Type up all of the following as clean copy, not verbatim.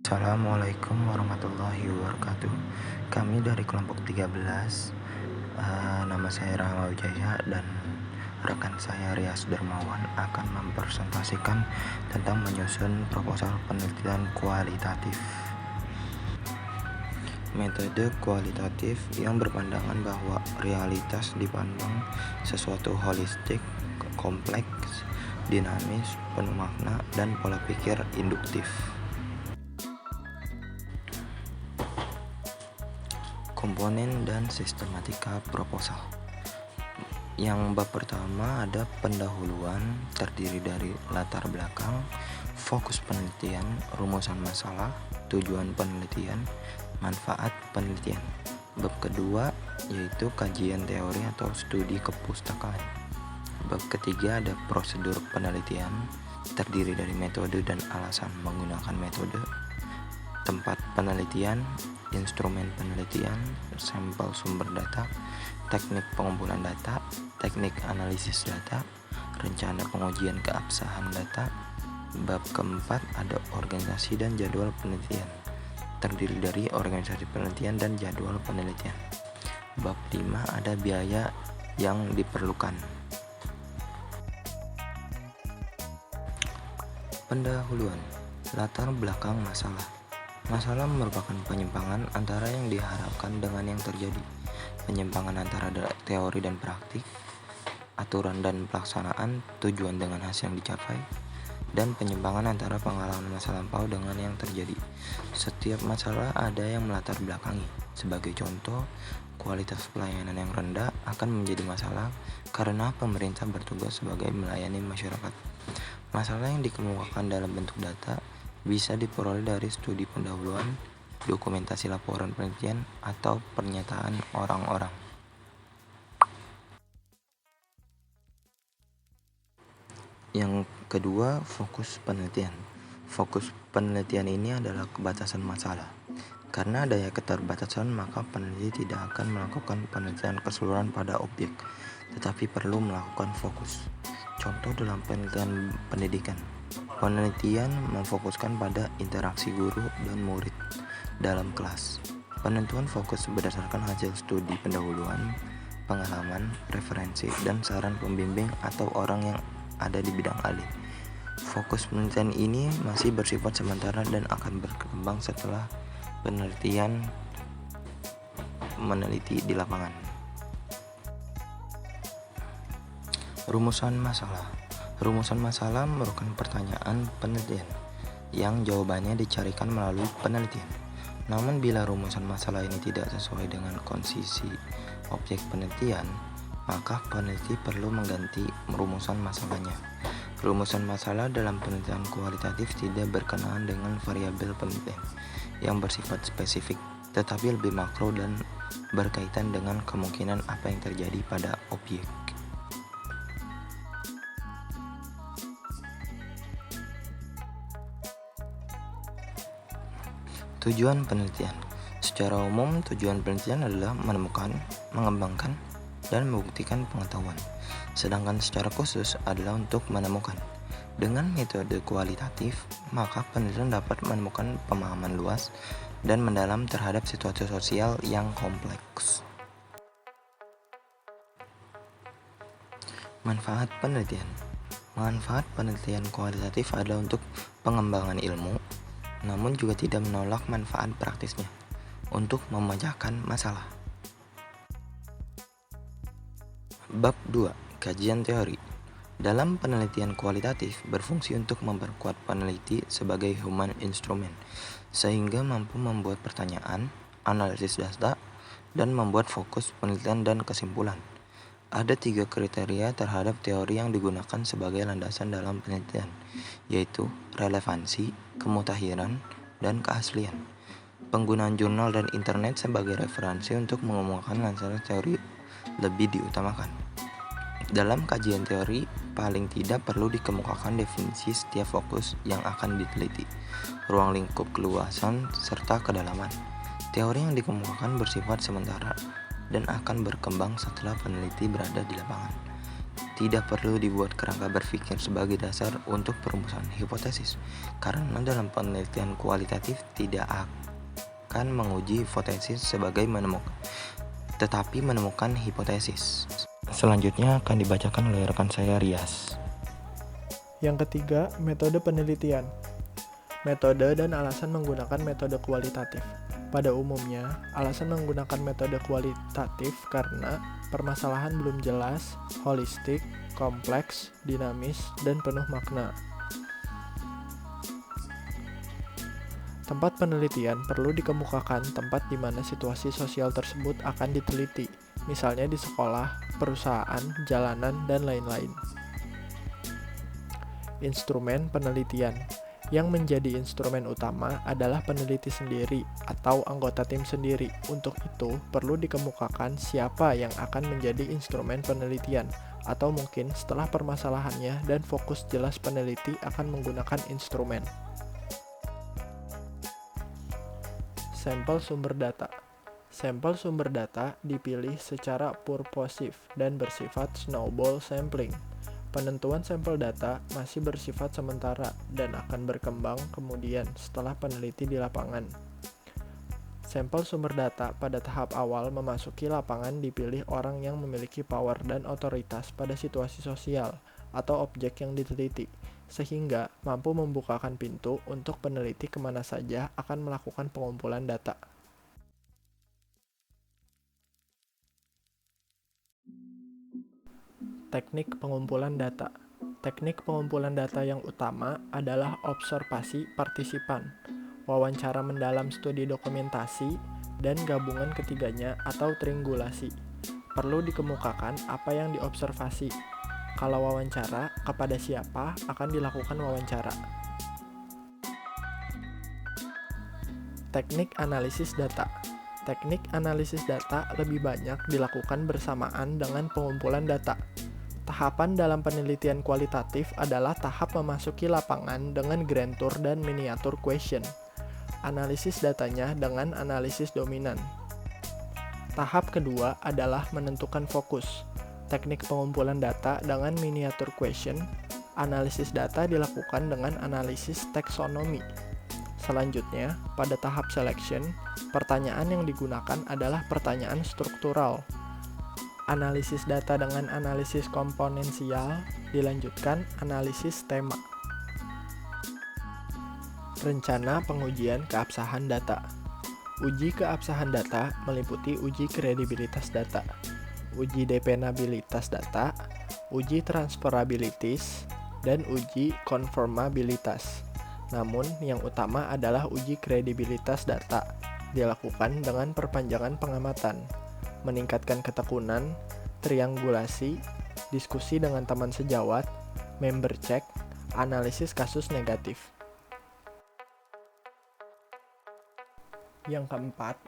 Assalamualaikum warahmatullahi wabarakatuh. Kami dari kelompok 13, nama saya Rahma Wijaya dan rekan saya Rias Dermawan akan mempresentasikan tentang menyusun proposal penelitian kualitatif. Metode kualitatif yang berpandangan bahwa realitas dipandang sesuatu holistik, kompleks, dinamis, penuh makna, dan pola pikir induktif. Komponen dan sistematika proposal. Yang bab pertama ada pendahuluan, terdiri dari latar belakang, fokus penelitian, rumusan masalah, tujuan penelitian, manfaat penelitian. Bab kedua yaitu kajian teori atau studi kepustakaan. Bab ketiga ada prosedur penelitian, terdiri dari metode dan alasan menggunakan metode, tempat penelitian, instrumen penelitian, sampel sumber data, teknik pengumpulan data, teknik analisis data, rencana pengujian keabsahan data. Bab keempat ada organisasi dan jadwal penelitian, terdiri dari organisasi penelitian dan jadwal penelitian. Bab 5 ada biaya yang diperlukan. Pendahuluan, latar belakang masalah. Masalah merupakan penyimpangan antara yang diharapkan dengan yang terjadi, penyimpangan antara teori dan praktik, aturan dan pelaksanaan, tujuan dengan hasil yang dicapai, dan penyimpangan antara pengalaman masa lampau dengan yang terjadi. Setiap masalah ada yang melatar belakangi. Sebagai contoh, kualitas pelayanan yang rendah akan menjadi masalah karena pemerintah bertugas sebagai melayani masyarakat. Masalah yang dikemukakan dalam bentuk data bisa diperoleh dari studi pendahuluan, dokumentasi laporan penelitian, atau pernyataan orang-orang. Yang kedua, fokus penelitian. Fokus penelitian ini adalah kebatasan masalah. Karena adanya keterbatasan, maka peneliti tidak akan melakukan penelitian keseluruhan pada objek, tetapi perlu melakukan fokus. Contoh dalam penelitian pendidikan. Penelitian memfokuskan pada interaksi guru dan murid dalam kelas. Penentuan fokus berdasarkan hasil studi pendahuluan, pengalaman, referensi, dan saran pembimbing atau orang yang ada di bidang ahli. Fokus penelitian ini masih bersifat sementara dan akan berkembang setelah penelitian meneliti di lapangan. Rumusan masalah. Rumusan masalah merupakan pertanyaan penelitian yang jawabannya dicarikan melalui penelitian. Namun bila rumusan masalah ini tidak sesuai dengan konsisi objek penelitian, maka peneliti perlu mengganti rumusan masalahnya. Rumusan masalah dalam penelitian kualitatif tidak berkenaan dengan variabel penelitian yang bersifat spesifik, tetapi lebih makro dan berkaitan dengan kemungkinan apa yang terjadi pada objek. Tujuan penelitian. Secara umum, tujuan penelitian adalah menemukan, mengembangkan, dan membuktikan pengetahuan. Sedangkan secara khusus adalah untuk menemukan. Dengan metode kualitatif, maka penelitian dapat menemukan pemahaman luas dan mendalam terhadap situasi sosial yang kompleks. Manfaat penelitian. Manfaat penelitian kualitatif adalah untuk pengembangan ilmu, namun juga tidak menolak manfaat praktisnya untuk memecahkan masalah. Bab 2. Kajian teori. Dalam penelitian kualitatif berfungsi untuk memperkuat peneliti sebagai human instrument, sehingga mampu membuat pertanyaan, analisis data, dan membuat fokus penelitian dan kesimpulan. Ada 3 kriteria terhadap teori yang digunakan sebagai landasan dalam penelitian, yaitu relevansi, kemutahiran, dan keaslian. Penggunaan jurnal dan internet sebagai referensi untuk mengemukakan landasan teori lebih diutamakan. Dalam kajian teori, paling tidak perlu dikemukakan definisi setiap fokus yang akan diteliti, ruang lingkup keluasan, serta kedalaman. Teori yang dikemukakan bersifat sementara dan akan berkembang setelah peneliti berada di lapangan. Tidak perlu dibuat kerangka berpikir sebagai dasar untuk perumusan hipotesis, karena dalam penelitian kualitatif tidak akan menguji hipotesis sebagai tetapi menemukan hipotesis. Selanjutnya akan dibacakan oleh rekan saya Rias. Yang ketiga, metode penelitian. Metode dan alasan menggunakan metode kualitatif. Pada umumnya, alasan menggunakan metode kualitatif karena permasalahan belum jelas, holistik, kompleks, dinamis, dan penuh makna. Tempat penelitian perlu dikemukakan tempat di mana situasi sosial tersebut akan diteliti, misalnya di sekolah, perusahaan, jalanan, dan lain-lain. Instrumen penelitian. Yang menjadi instrumen utama adalah peneliti sendiri atau anggota tim sendiri. Untuk itu, perlu dikemukakan siapa yang akan menjadi instrumen penelitian, atau mungkin setelah permasalahannya dan fokus jelas peneliti akan menggunakan instrumen. Sampel sumber data. Sampel sumber data dipilih secara purposif dan bersifat snowball sampling. Penentuan sampel data masih bersifat sementara dan akan berkembang kemudian setelah peneliti di lapangan. Sampel sumber data pada tahap awal memasuki lapangan dipilih orang yang memiliki power dan otoritas pada situasi sosial atau objek yang diteliti, sehingga mampu membukakan pintu untuk peneliti kemana saja akan melakukan pengumpulan data. Teknik pengumpulan data. Teknik pengumpulan data yang utama adalah observasi partisipan, wawancara mendalam studi dokumentasi, dan gabungan ketiganya atau triangulasi. Perlu dikemukakan apa yang diobservasi. Kalau wawancara, kepada siapa akan dilakukan wawancara. Teknik analisis data. Teknik analisis data lebih banyak dilakukan bersamaan dengan pengumpulan data. Tahapan dalam penelitian kualitatif adalah tahap memasuki lapangan dengan grand tour dan miniatur question. Analisis datanya dengan analisis dominan. Tahap kedua adalah menentukan fokus. Teknik pengumpulan data dengan miniatur question. Analisis data dilakukan dengan analisis taksonomi. Selanjutnya, pada tahap selection, pertanyaan yang digunakan adalah pertanyaan struktural. Analisis data dengan analisis komponensial, dilanjutkan analisis tema. Rencana pengujian keabsahan data. Uji keabsahan data meliputi uji kredibilitas data, uji dependabilitas data, uji transferabilitas, dan uji konformabilitas. Namun, yang utama adalah uji kredibilitas data, dilakukan dengan perpanjangan pengamatan, meningkatkan ketekunan, triangulasi, diskusi dengan teman sejawat, member check, analisis kasus negatif. Yang keempat,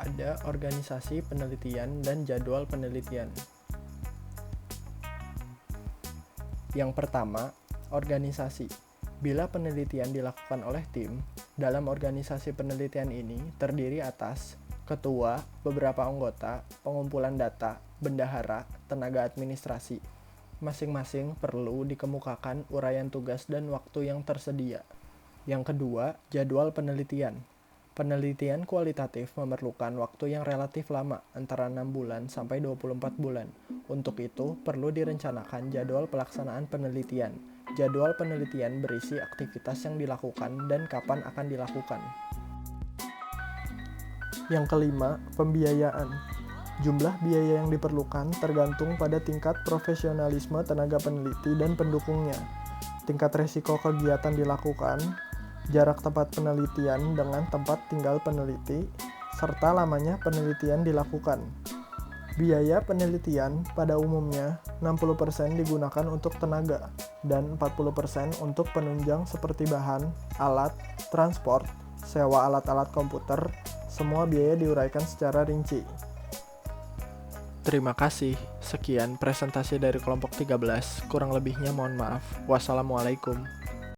ada organisasi penelitian dan jadwal penelitian. Yang pertama, organisasi. Bila penelitian dilakukan oleh tim, dalam organisasi penelitian ini terdiri atas ketua, beberapa anggota, pengumpulan data, bendahara, tenaga administrasi. Masing-masing perlu dikemukakan uraian tugas dan waktu yang tersedia. Yang kedua, jadwal penelitian. Penelitian kualitatif memerlukan waktu yang relatif lama, antara 6 bulan sampai 24 bulan. Untuk itu, perlu direncanakan jadwal pelaksanaan penelitian. Jadwal penelitian berisi aktivitas yang dilakukan dan kapan akan dilakukan. Yang kelima, pembiayaan. Jumlah biaya yang diperlukan tergantung pada tingkat profesionalisme tenaga peneliti dan pendukungnya, tingkat resiko kegiatan dilakukan, jarak tempat penelitian dengan tempat tinggal peneliti, serta lamanya penelitian dilakukan. Biaya penelitian pada umumnya 60% digunakan untuk tenaga dan 40% untuk penunjang seperti bahan, alat, transport, sewa alat-alat komputer. Semua biaya diuraikan secara rinci. Terima kasih. Sekian presentasi dari kelompok 13. Kurang lebihnya mohon maaf. Wassalamualaikum.